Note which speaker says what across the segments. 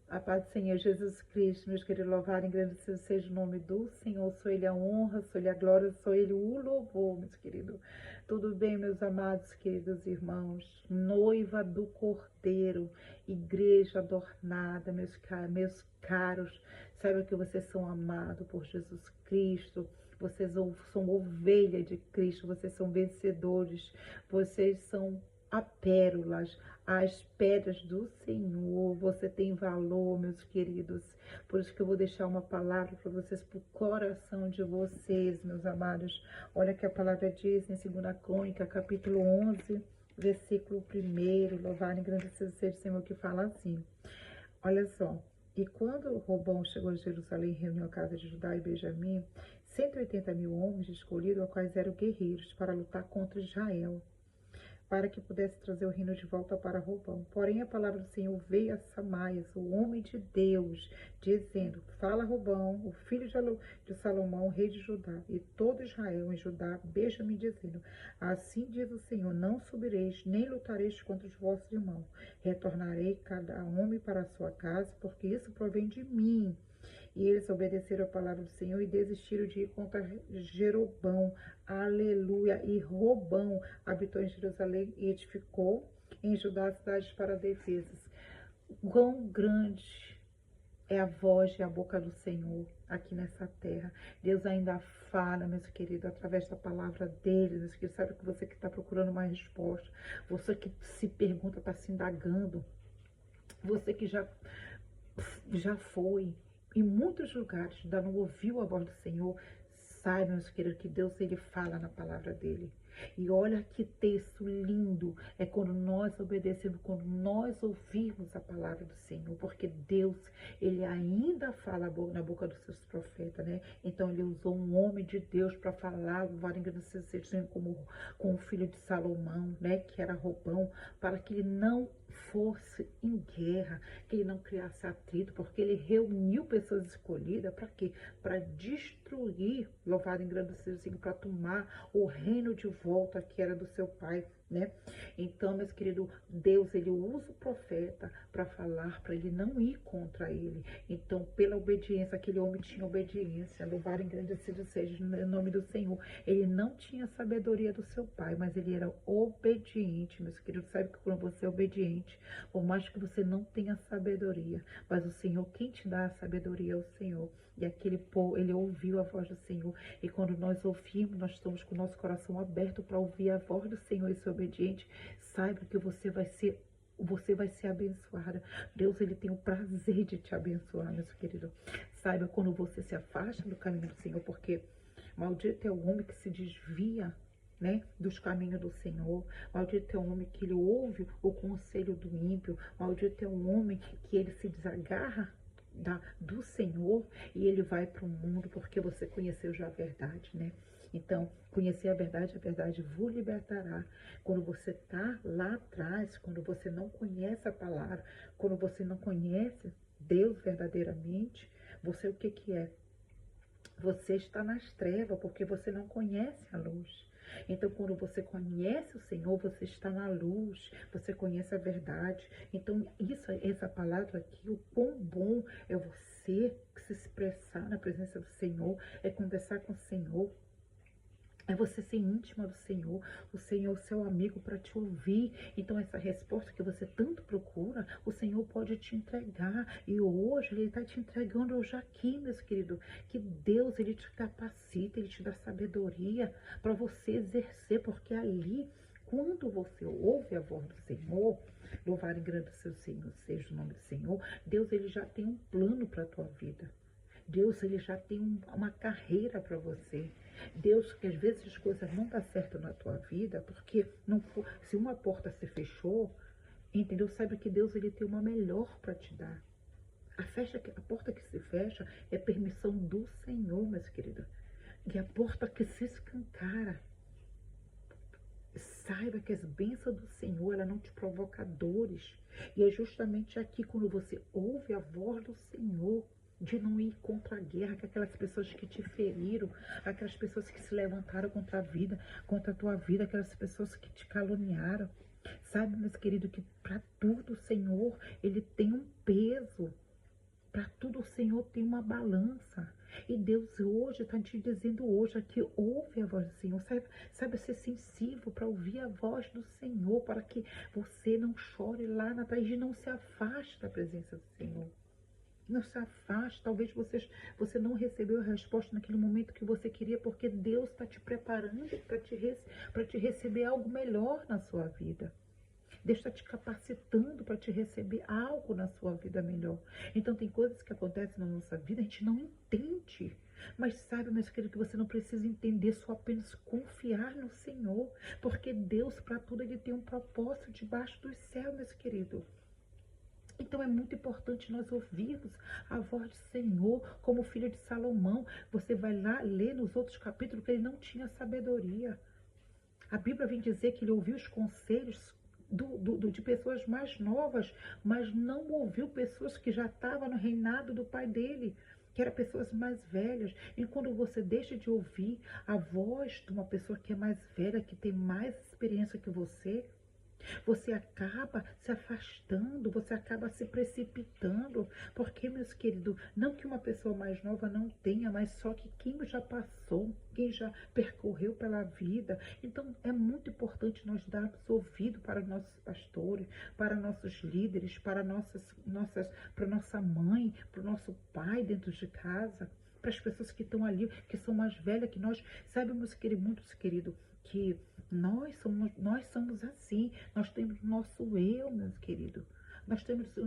Speaker 1: A paz do Senhor Jesus Cristo, meus queridos, louvado e engrandecido seja o nome do Senhor. Sou Ele a honra, sou Ele a glória, sou Ele o louvor, meus queridos. Tudo bem, meus amados, queridos irmãos? Noiva do Cordeiro, igreja adornada, meus caros. Saiba que vocês são amados por Jesus Cristo. Vocês são ovelha de Cristo, vocês são vencedores, vocês são a pérolas, as pedras do Senhor. Você tem valor, meus queridos. Por isso que eu vou deixar uma palavra para vocês, para o coração de vocês, meus amados. Olha que a palavra diz em 2 Crônica, capítulo 11, versículo 1. Louvado e engrandecido seja o Senhor, que fala assim. Olha só. E quando Robão chegou a Jerusalém e reuniu a casa de Judá e Benjamim, 180.000 homens escolhidos, os quais eram guerreiros, para lutar contra Israel, para que pudesse trazer o reino de volta para Robão. Porém, a palavra do Senhor veio a Samaias, o homem de Deus, dizendo: fala Robão, o filho de Salomão, rei de Judá, e todo Israel em Judá, Benjamim, dizendo: assim diz o Senhor, não subireis, nem lutareis contra os vossos irmãos. Retornarei cada homem para a sua casa, porque isso provém de mim. E eles obedeceram a palavra do Senhor e desistiram de ir contra Jeroboão. Aleluia. E Robão habitou em Jerusalém e edificou em Judá cidades para defesas. Quão grande é a voz e a boca do Senhor aqui nessa terra. Deus ainda fala, meus queridos, através da palavra dele, meus queridos. Sabe que você que está procurando uma resposta, você que se pergunta, está se indagando, você que já foi em muitos lugares, ainda não ouviu a voz do Senhor, saiba, meus queridos, que Deus ele fala na palavra dele. E olha que texto lindo, é quando nós obedecemos, quando nós ouvimos a palavra do Senhor, porque Deus, ele ainda fala na boca dos seus profetas, né? Então ele usou um homem de Deus para falar, louvado engrandecido seja como com o filho de Salomão, né? Que era Robão, para que ele não fosse em guerra, que ele não criasse atrito, porque ele reuniu pessoas escolhidas para quê? Para destruir, louvado engrandecido seja, para tomar o reino de volta que era do seu pai, né? Então, meus queridos, Deus, ele usa o profeta para falar, para ele não ir contra ele. Então, pela obediência, aquele homem tinha obediência, louvado engrandecido seja o nome do Senhor. Ele não tinha a sabedoria do seu pai, mas ele era obediente, meus queridos. Sabe que quando você é obediente, por mais que você não tenha sabedoria, mas o Senhor, quem te dá a sabedoria é o Senhor. E aquele povo, ele ouviu a voz do Senhor. E quando nós ouvimos, nós estamos com o nosso coração aberto para ouvir a voz do Senhor e ser obediente. Saiba que você vai ser abençoada. Deus, ele tem o prazer de te abençoar, meu querido. Saiba quando você se afasta do caminho do Senhor, porque maldito é o homem que se desvia, né, dos caminhos do Senhor. Maldito é o homem que ele ouve o conselho do ímpio. Maldito é o homem que ele se desagarra do Senhor e ele vai para o mundo, porque você conheceu já a verdade, né? Então, conhecer a verdade vos libertará. Quando você está lá atrás, quando você não conhece a palavra, quando você não conhece Deus verdadeiramente, você o que que é? Você está nas trevas, porque você não conhece a luz. Então, quando você conhece o Senhor, você está na luz, você conhece a verdade. Então, essa palavra aqui, o quão bom é você se expressar na presença do Senhor, é conversar com o Senhor. É você ser íntima do Senhor, o Senhor é o seu amigo para te ouvir. Então, essa resposta que você tanto procura, o Senhor pode te entregar. E hoje, Ele está te entregando hoje aqui, meus queridos. Que Deus, Ele te capacita, Ele te dá sabedoria para você exercer. Porque ali, quando você ouve a voz do Senhor, louvar e engrandecer o Senhor, seja o nome do Senhor, Deus, Ele já tem um plano para a tua vida. Deus, ele já tem uma carreira para você. Deus, que às vezes as coisas não dão certo na tua vida, porque não, se uma porta se fechou, entendeu? Saiba que Deus, ele tem uma melhor para te dar. A porta que se fecha é permissão do Senhor, meus queridos. E a porta que se escancara, saiba que as bênçãos do Senhor, ela não te provoca dores. E é justamente aqui, quando você ouve a voz do Senhor, de não ir contra a guerra, que aquelas pessoas que te feriram, aquelas pessoas que se levantaram contra a vida, contra a tua vida, aquelas pessoas que te caluniaram. Sabe, meus queridos, que para tudo o Senhor, ele tem um peso. Senhor tem uma balança. E Deus hoje está te dizendo hoje aqui, ouve a voz do Senhor, saiba ser sensível para ouvir a voz do Senhor, para que você não chore lá na frente e não se afaste da presença do Senhor. Não se afaste, talvez você não recebeu a resposta naquele momento que você queria, porque Deus está te preparando para te receber algo melhor na sua vida. Deus está te capacitando para te receber algo na sua vida melhor. Então tem coisas que acontecem na nossa vida, a gente não entende. Mas sabe, meus queridos, que você não precisa entender, só apenas confiar no Senhor. Porque Deus, para tudo, Ele tem um propósito debaixo dos céus, meus queridos. Então é muito importante nós ouvirmos a voz do Senhor, como o filho de Salomão. Você vai lá ler nos outros capítulos que ele não tinha sabedoria. A Bíblia vem dizer que ele ouviu os conselhos de pessoas mais novas, mas não ouviu pessoas que já estavam no reinado do pai dele, que eram pessoas mais velhas. E quando você deixa de ouvir a voz de uma pessoa que é mais velha, que tem mais experiência que você acaba se afastando, você acaba se precipitando, porque, meus queridos, não que uma pessoa mais nova não tenha, mas só que quem já passou, quem já percorreu pela vida. Então, é muito importante nós darmos ouvido para nossos pastores, para nossos líderes, para para nossa mãe, para o nosso pai dentro de casa, para as pessoas que estão ali, que são mais velhas que nós. Sabe, meus queridos, muitos queridos, que nós somos assim, nós temos nosso eu, meus queridos.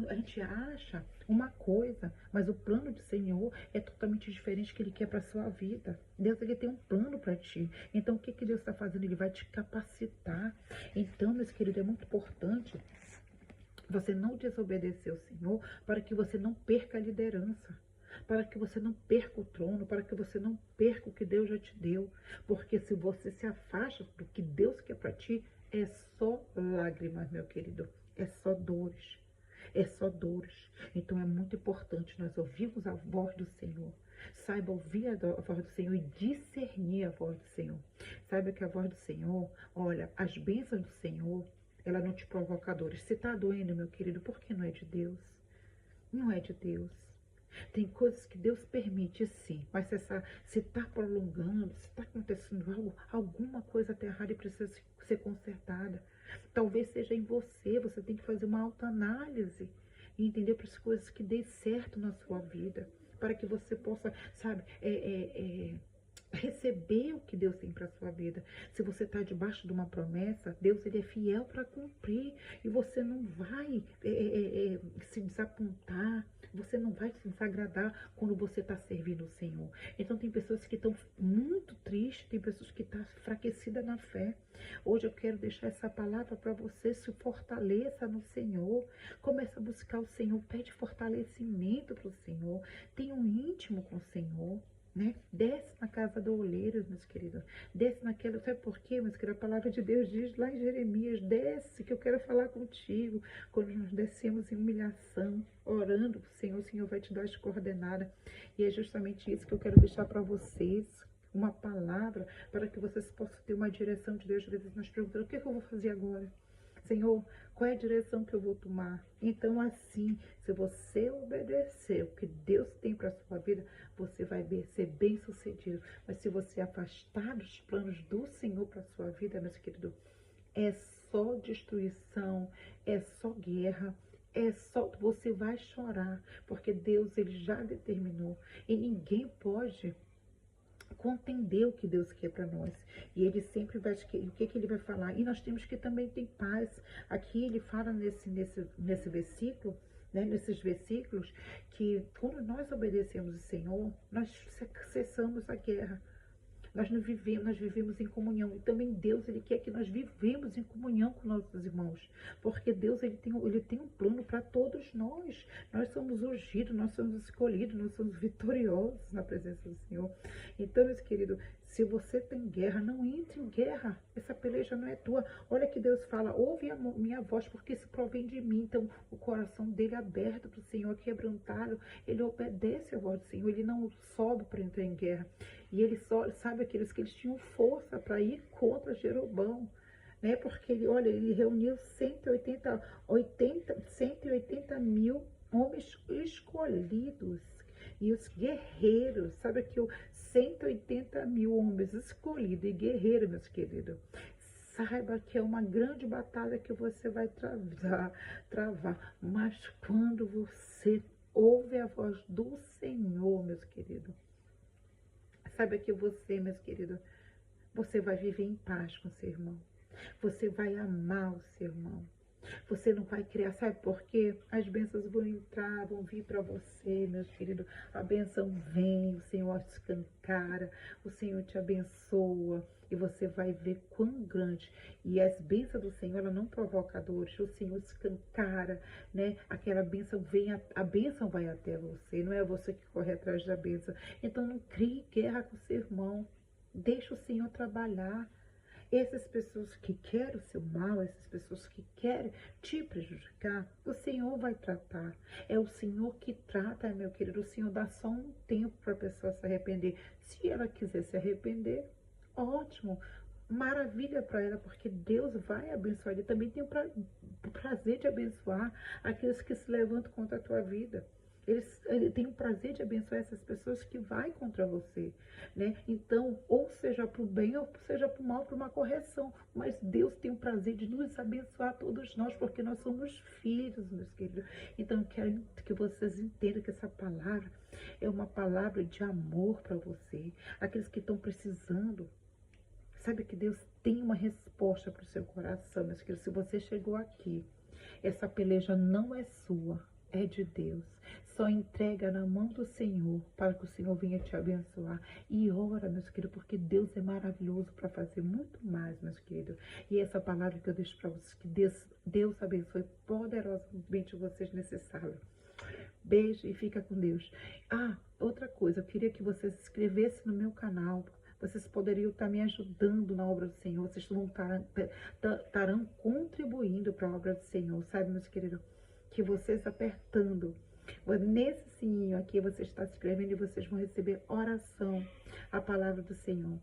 Speaker 1: A gente acha uma coisa, mas o plano do Senhor é totalmente diferente que Ele quer para a sua vida. Deus, Ele tem um plano para ti. Então, o que Deus está fazendo? Ele vai te capacitar. Então, meus queridos, é muito importante você não desobedecer ao Senhor para que você não perca a liderança, para que você não perca o trono, para que você não perca o que Deus já te deu. Porque se você se afasta do que Deus quer para ti, é só lágrimas, meu querido. É só dores. É só dores. Então é muito importante nós ouvirmos a voz do Senhor. Saiba ouvir a voz do Senhor e discernir a voz do Senhor. Saiba que a voz do Senhor, olha, as bênçãos do Senhor, ela não te provoca dores. Se está doendo, meu querido, por que não é de Deus? Não é de Deus. Tem coisas que Deus permite, sim, mas se está prolongando, se está acontecendo algo, alguma coisa está errada e precisa ser consertada. Talvez seja em você, você tem que fazer uma autoanálise e entender para as coisas que dê certo na sua vida, para que você possa, sabe, receber o que Deus tem para sua vida. Se você está debaixo de uma promessa, Deus, Ele é fiel para cumprir, e você não vai se desapontar, você não vai se desagradar quando você está servindo o Senhor. Então tem pessoas que estão muito tristes, tem pessoas que estão enfraquecidas na fé. Hoje eu quero deixar essa palavra para você. Se fortaleça no Senhor, comece a buscar o Senhor, pede fortalecimento para o Senhor, tenha um íntimo com o Senhor. Né? Desce na casa do oleiro, meus queridos. Desce naquela. Sabe por quê, meus queridos? A palavra de Deus diz lá em Jeremias: desce, que eu quero falar contigo. Quando nós descemos em humilhação, orando para o Senhor vai te dar as coordenadas. E é justamente isso que eu quero deixar para vocês. Uma palavra para que vocês possam ter uma direção de Deus. Às vezes nós perguntamos: o que eu vou fazer agora? Senhor, qual é a direção que eu vou tomar? Então, assim, se você obedecer o que Deus tem para a sua vida, você vai ser bem sucedido. Mas se você afastar dos planos do Senhor para a sua vida, meus queridos, é só destruição, é só guerra, você vai chorar, porque Deus, Ele já determinou, e ninguém pode contender o que Deus quer para nós. E Ele sempre vai, o que Ele vai falar? E nós temos que também ter paz. Aqui Ele fala nesse versículo, né, nesses versículos, que quando nós obedecemos o Senhor, nós cessamos a guerra. Nós vivemos em comunhão. E também Deus, Ele quer que nós vivemos em comunhão com nossos irmãos. Porque Deus, Ele tem um plano para todos nós. Nós somos ungidos, nós somos escolhidos, nós somos vitoriosos na presença do Senhor. Então, meus queridos, se você tem guerra, não entre em guerra. Essa peleja não é tua. Olha que Deus fala: ouve a minha voz, porque isso provém de mim. Então, o coração dele aberto para o Senhor, quebrantado, ele obedece a voz do Senhor. Ele não sobe para entrar em guerra. E ele só, sabe, aqueles que eles tinham força para ir contra Jeroboão, né? Porque ele reuniu 180 mil homens escolhidos. E os guerreiros, sabe que o 180 mil homens escolhidos e guerreiros, meus queridos. Saiba que é uma grande batalha que você vai travar. Mas quando você ouve a voz do Senhor, meus queridos, saiba que você, meus queridos, você vai viver em paz com seu irmão. Você vai amar o seu irmão. Você não vai criar, sabe por quê? As bênçãos vão entrar, vão vir para você, meus queridos. A bênção vem, o Senhor te escancara, o Senhor te abençoa e você vai ver quão grande. E as bênçãos do Senhor, ela não provoca dores, o Senhor escancara, né? Aquela bênção vem, a bênção vai até você, não é você que corre atrás da bênção. Então não crie guerra com seu irmão, deixa o Senhor trabalhar. Essas pessoas que querem o seu mal, essas pessoas que querem te prejudicar, o Senhor vai tratar. É o Senhor que trata, meu querido. O Senhor dá só um tempo para a pessoa se arrepender. Se ela quiser se arrepender, ótimo. Maravilha para ela, porque Deus vai abençoar. Ele também tem o prazer de abençoar aqueles que se levantam contra a tua vida. Ele tem o prazer de abençoar essas pessoas que vai contra você, né? Então, ou seja para o bem, ou seja para o mal, para uma correção. Mas Deus tem o prazer de nos abençoar todos nós, porque nós somos filhos, meus queridos. Então, eu quero que vocês entendam que essa palavra é uma palavra de amor para você. Aqueles que estão precisando. Sabe que Deus tem uma resposta para o seu coração, meus queridos. Se você chegou aqui, essa peleja não é sua, é de Deus. Só entrega na mão do Senhor, para que o Senhor venha te abençoar. E ora, meus queridos, porque Deus é maravilhoso para fazer muito mais, meus queridos. E essa palavra que eu deixo para vocês, que Deus abençoe poderosamente vocês nesse sábado. Beijo e fica com Deus. Ah, outra coisa, eu queria que vocês se inscrevessem no meu canal. Vocês poderiam estar me ajudando na obra do Senhor. Vocês estarão contribuindo para a obra do Senhor, sabe, meus queridos? Que vocês apertando nesse sininho aqui, você está se inscrevendo e vocês vão receber oração, a palavra do Senhor.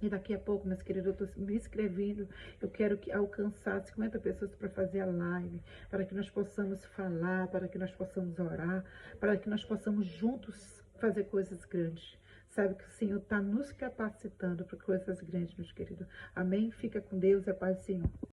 Speaker 1: E daqui a pouco, meus queridos, eu estou me inscrevendo. Eu quero alcançar 50 pessoas para fazer a live, para que nós possamos falar, para que nós possamos orar, para que nós possamos juntos fazer coisas grandes. Sabe que o Senhor está nos capacitando para coisas grandes, meus queridos. Amém? Fica com Deus e a paz do Senhor.